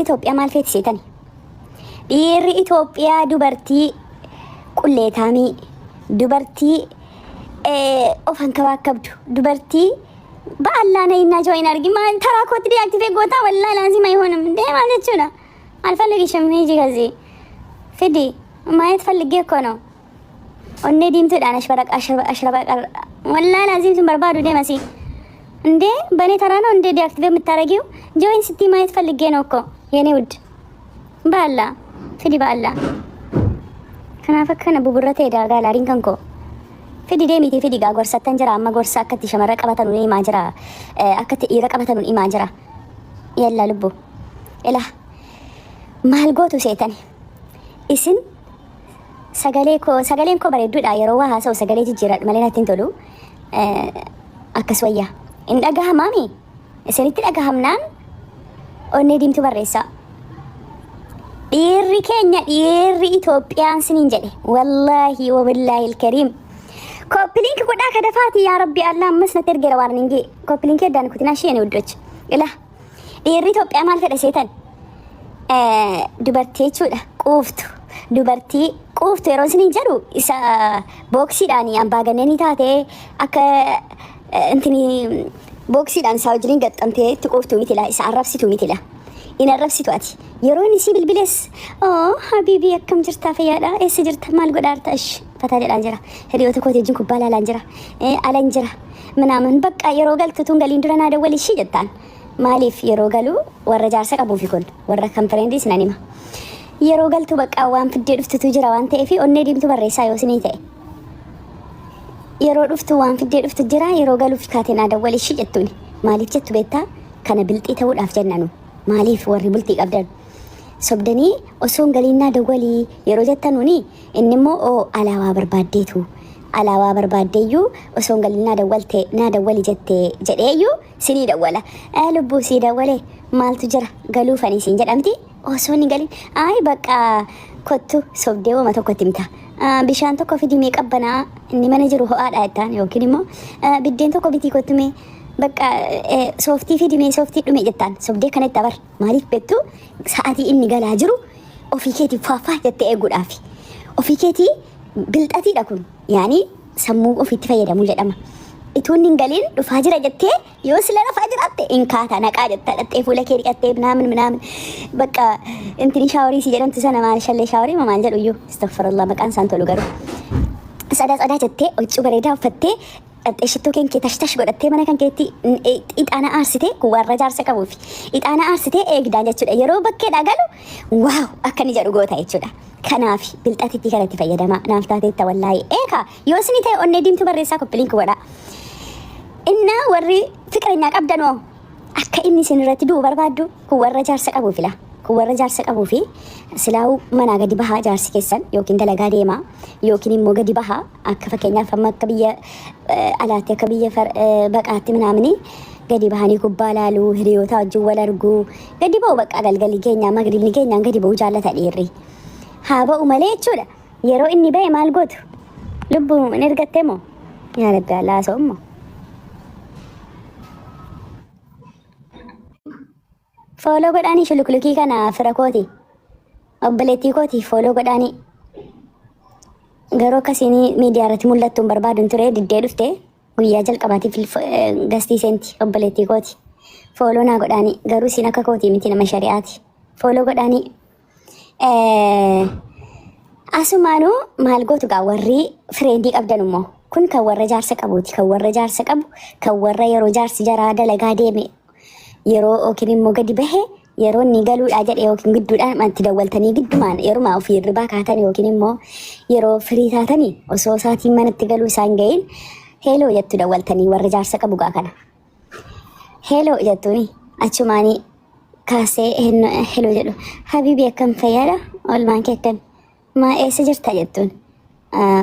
Itoophiyaa maal feeti seetani? Dhiirri Itoophiyaa dubartii qulleetaamii, dubartii ofan kabaakabdu, dubartii ba'allaa na innaa jawaa hin argin maal taraa kootti deeaktifee gootaa wallaa laazima አይሆንም እንዴ ማለት jechuudha. Alfalleegisham ሂጂ ከዚህ ፊዲ ማየት ፈልጌ እኮ ነው። ኦኔ ዲምቱudhaan አሽረበቀ ወላሂ ላዚም በርባዱ ደመሲ እንዴ በኔ ተራ ነው እንዴ ዲአክቲቬት የምታረጊው? ጆይን ሲቲ ማየት ፈልጌ ነው እኮ የኔ ውድ ባላ ፊዲ ባላ ከናፈከነ ቡቡረቴ ዳጋ ላሪን ከንኮ ፊዲ ደሚቲ ፊዲ ጋ ጎርሰተን ጀራ አማ ጎርሳ አከቲ ሸመረ ቀበተኑ ኢማጅራ አከቲ ኢረ ቀበተኑ ኢማጅራ የላ ልቡ ኢላ ማልጎቱ ሴተን ኢስን sagaleen ko bareedduudha yeroo waa haasa'u sagalee jijjiiradhu malee natti hin tolu akkas wayya hin dhagahamaami isinitti dhagahamnaan onnee diimtuu barreessaa dhiirri keenya dhiirri Itoophiyaan siniin jedhe wallaahi wabillaahi ilkariim koppiliinki godhaa kadafaati yaa rabbi allah ammas natti ergeera waan hin gee koppiliinki addaan kutinaa isheen uddochi ila dhiirri Itoophiyaa maal fedha seetan dubartii jechuudha quuftu dubartii quuftu yeroo isiniin jedhu isa booksiidhaan ambaagananii taate akka intini booksiidhaan isaa wajjiniin gaxxamtee itti quuftu mitila isa arrabsitu mitila in arrabsitu ati yeroo inni si bilbilees habiibii akkam jirtaa fayyaadha eessa jirta maal godhaarta ish fataa jedhaan jira hiriyoota kooti wajjin kubbaa laalaan jira alan jira ምናምን በቃ yeroo galtu tun galiin dura naa dawwali ishii jettaan maaliif yeroo galu warra jaarsa qabuufi kun warra kan friendis nan hima yeroo galtu bakka waan fiddee dhuftutu jira waan ta'eef onnee diimtuu barreessaa yoo isinii ta'e yeroo dhuftu waan fiddee dhuftu jira yeroo galuuf kaateen adawwal ishii jettuuni maaliif jettu beektaa kana bilxii ta'uudhaaf jennanu maaliif warri bultii qabdan sobdanii osoon galiin adawwalii yeroo jettanuuni inni immoo alaabaa barbaaddeetu alaabaa barbaaddeeyyuu osoon galiin adawwali jettee jedheeyyuu sinii dawwala lubbuu sii dawwale maaltu jira galuufanii siin jedhamti osoon hin galin ay bakka kottu sobdee wama tokkotti himta bishaan tokko fidimee qabbanaa inni mana jiru ho'aadha jettaan yookiin immoo biddeen tokko bitii kottumee bakka sooftii fidimee sooftii dhume jettaan sobdee kanatti abar maaliif beektu sa'aatii inni galaa jiru ofii keetii faafaa jettee eeguudhaafi ofii keetii bilxatiidha kun yaani sammuu ofiitti fayyadamuu jedhama ituun hin galiin dhufaa jira jettee yoo sila dhufaa jiraatte in kaata naqaa jetta dhattee fuula kee dhiqattee ምናምን በቃ እንትኒ ሻወሪ ሲጀደምት ሰነ ማል ሸለ ሻወሪ ማል ጀዱዩ አስተግፍሩላህ መቃን ሳንቶሉ ገሩ ጸዳ jettee uccuu bareedaa uffattee xexxishittuu keenkee tashtash godhattee mana kan keetti ixaana aarsitee warra jaarsa qabuufi ixaana aarsitee eegdaa jechuudha yeroo bakkeedhaa galu waaw akkani jedhu goota jechuudha kanaaf bilxatitti kanatti fayyadama naaf taateetta wallaahi eeka yoo isinii ta'e onnee diimtuu barreessaa koppiliinki godha inna warri fiqreenyaa qabdanoo akka inni isin irratti du'u barbaaddu kun warra jaarsa qabuufila kun warra jaarsa qabuufi silaawu manaa gadi bahaa jaarsi keessan yookiin dalagaa deemaa yookiin immoo gadi bahaa akka fakkeenyaaf amma akka biyya alaatti akka biyya baqaatti ምናምን gadi bahanii kubbaa laaluu hiriyoota wajjin wal arguu gadi ba'u bakka galgalii keenya magribni keenya gadi ba'u jaallata dhiirri haa ba'u malee jechuudha yeroo inni ba'e maal gootu lubbuu hin ergattee moo yaa rabbi allaa soommo fooloo godhaanii shuluklukii kana fira kooti obboleettii kooti fooloo godhaanii garuu akkasiinii miidiyaa irratti mul'attuun barbaaduun ture diddee dhufte guyyaa jalqabaatiif gastii seenti obboleettii kooti fooloo naa godhaanii garuu siin akka kooti miti nama shari'aati fooloo godhaanii asumaanuu maal gootu gaa warri fireendii qabdan immoo kun kan warra jaarsa qabuuti kan warra jaarsa qabu kan warra yeroo jaarsi jaraa dalagaa deeme yeroo yookiin immoo gadi bahe yeroo inni galuudhaa jedhe yookiin gidduudhaan itti dawwaltanii giddumaan yeruma ofii hirribaa kaatan yookiin immoo yeroo firii taatanii osoo isaatiin manatti galuu isaan gahin heeloo jettu dawwaltanii warra jaarsa qabu gaa kana heeloo jettuuni achumaanii kaasee heeloo jedhu habiibii akkam fayyaadha olmaan kee akkam maa eessa jirta jettuun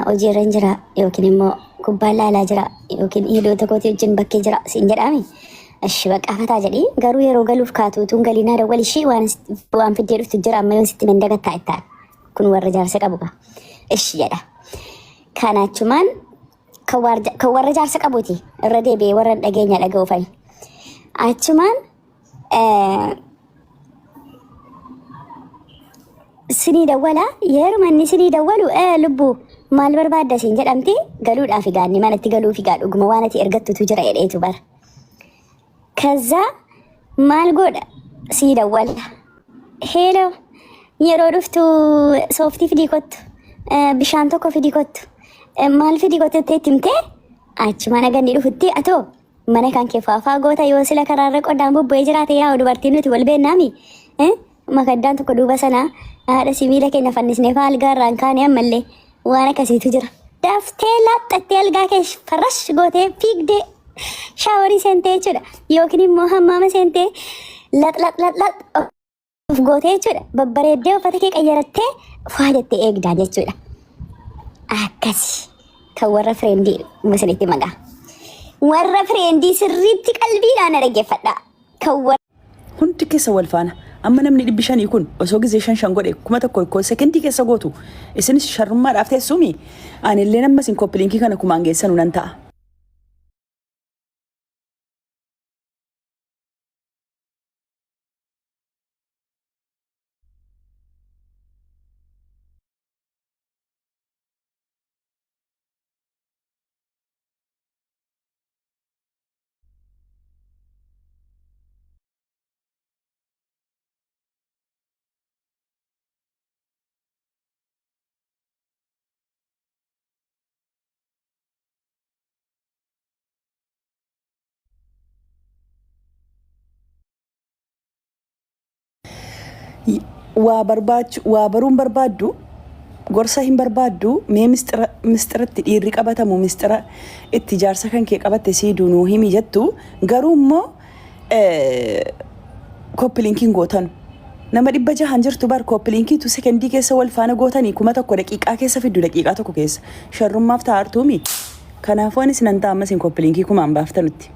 hojiirra hin jira yookiin immoo kubbaan laalaa jira yookiin hiriyoota kootii wajjin bakkee jira siin jedhaami እሺ በቃ ፈታ ጀዲ ገሩ የሮ ገሉፍ ካቱቱን ገሊና ደወልሺ ዋን ፍዴ ድፍት ጅራ ማዮን ሲት መንደገታ አይታል ኩን ወረጃር ሰቀቡጋ እሺ ጀዳ ካናቹማን ከወረጃር ሰቀቡቲ ረዴ ቤ ወረን ደገኛ ደገውፋይ አቹማን Sinii dawwala yeruma inni sinii dawwalu lubbuu maal barbaadda siin jedhamti galuudhaaf gaanni manatti galuuf gaa dhuguma waan ati ergattutu jira jedheetu bara. Kaza maal godha sii dawwala. Hello yeroo dhuftu sooftii fidii kottu bishaan tokko fidii kottu maal fidii kottu timtee achi mana ganni dhufutti atoo mana kan kee faafaa goota yoo sila karaarra qodaan bobbo'ee jiraate yaa dubartiin nuti wal beennaami makaddaan tokko duuba sanaa haadha sibiila keenya fannisnee faal gaarraan kaane ammallee waan akkasiitu jira. Daftee laaxxattee algaa kee farrash gootee fiigdee shaaworii seentee jechuudha yookiin immoo hammaama seentee laxlaxlaxlax gootee jechuudha babbareeddee uffata kee qayyarattee faa jettee eegdaa jechuudha. Akkasi kan warra fireendii musliitti maqaa warra fireendii sirriitti qalbiidhaan dhaggeeffadha kan hundi keessa wal faana. Amma namni 500 kun osoo gizee 5 godhe 1,000 sekendii keessa gootu isinis sharrummaadhaaf teessumi anillee nama sin koppiliinkii kana kumaan geessanu nan ta'a. Waa baruun barbaaddu gorsa hin barbaaddu mee mistiratti dhiirri qabatamu mistira itti jaarsa kan kee qabatte siiduu nuu himi jettu garuu immoo koppiliinkiin gootan nama 600 jirtu bar koppiliinkiitu sekendii keessa wal faana gootanii 1,000 daqiiqaa keessa fiddu daqiiqaa tokko keessa sharrummaaf ta'artuumi kanaafuu anis nan ta'a ammas hin koppiliinkii kumaan baaftanutti.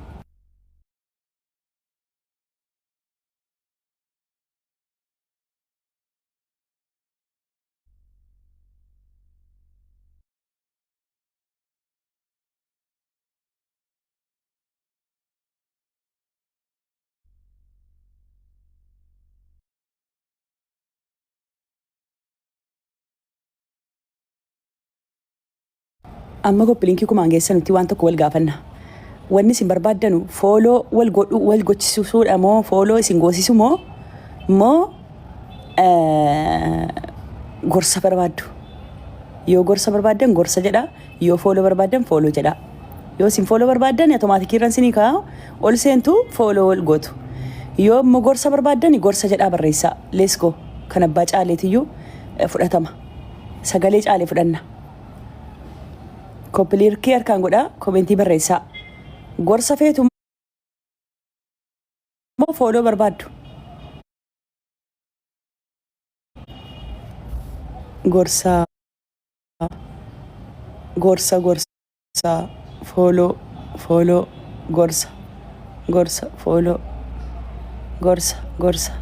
Amma koppiliinkii kumaan geessanutti waan tokko wal gaafanna. Wanni isin barbaaddanu fooloo wal godhu wal gochisuudha moo fooloo isin goosisu moo gorsa barbaaddu. Yoo gorsa barbaaddan gorsa jedha yoo fooloo barbaaddan fooloo jedha. Yoo isin fooloo barbaaddan automaatikii irraan isinii kaa'u ol seentu fooloo wal gootu. Yoo immoo gorsa barbaaddan gorsa jedhaa barreessaa. Let's go kan abbaa caaleetiyyuu fudhatama. Sagalee caalee fudhanna. Koppiliinkii harkaan godhaa komentii barreessaa. Gorsa feetu moo fooloo barbaaddu? Gorsa fooloo gorsa fooloo gorsa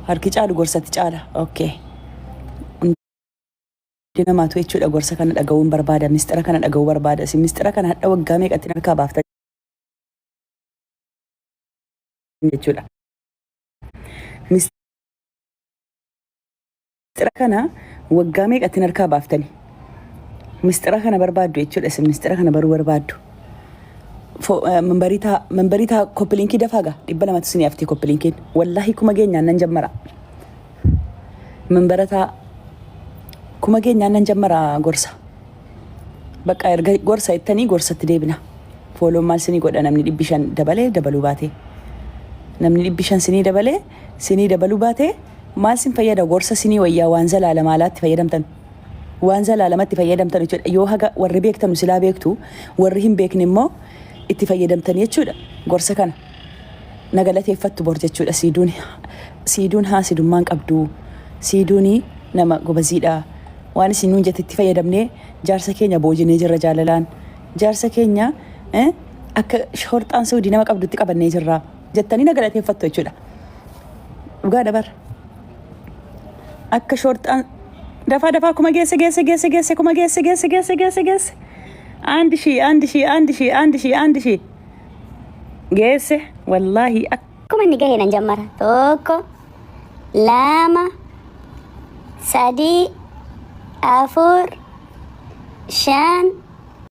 harki caalu gorsatti caala. Okay. Dinamaatu jechuudha gorsa kana dhaga'uun barbaada mistira kana dhaga'uu barbaada si mistira kana hadha waggaa meeqatti harkaa baaftan jechuudha. Mistira kana waggaa meeqatti harkaa baaftani mistira kana barbaaddu jechuudha si mistira kana baruu barbaaddu. Membaritaa koppiliinkii dafaaga 200 sinii haftii koppiliinkiin wallaahi kuma geenyaan nan jammara membarataa kuma geenyaan nan jammara gorsa bakka erga gorsa ittanii gorsatti deebina fooloo maal sinii godha namni 500 dabalee dabaluu baate namni 500 sinii dabaluu baate maal sin fayyada gorsa sinii wayyaa waan zalaala maalaatti fayyadamtan waan zalaalamatti fayyadamtan jechuudha yoo haga warri beektanu silaa beektu warri hin beekne immoo itti fayyadamtan jechuudha gorsa kana nagalateeffattu bor jechuudha siiduun haasidummaan qabdu siiduuni nama gobaziidha. Waan isin nuun jetti itti fayyadamnee jaarsa keenya boojinee jirra jaalalaan jaarsa keenya akka shorxaan suudii nama qabdutti qabannee jirra jettanii nagalateeffattu jechuudha. Dhugaa dabar akka shorxaan dafaa kuma geesse kuma geesse አንድ ሺህ geesse wallahi akkuma inni gahee nan jammara tokko lama sadii, afur, shan,